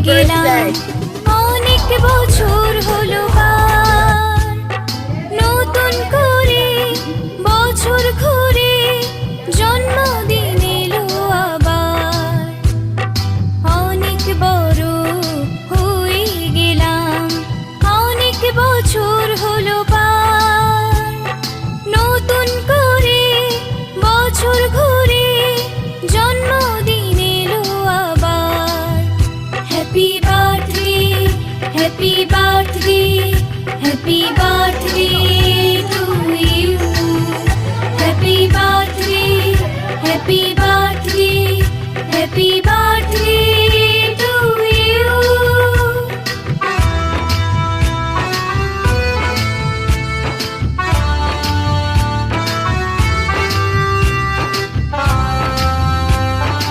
গেলাম অনেক বছর হলো পার, নতুন করে বছর ঘুরে জন্মদিন এলো আবার। অনেক বড় হয়ে গেলাম, অনেক বছর হলো পার, নতুন করে বছর ঘুরে জন্মদিন এলো আবার। Happy birthday, happy birthday, happy birthday to you, happy birthday, happy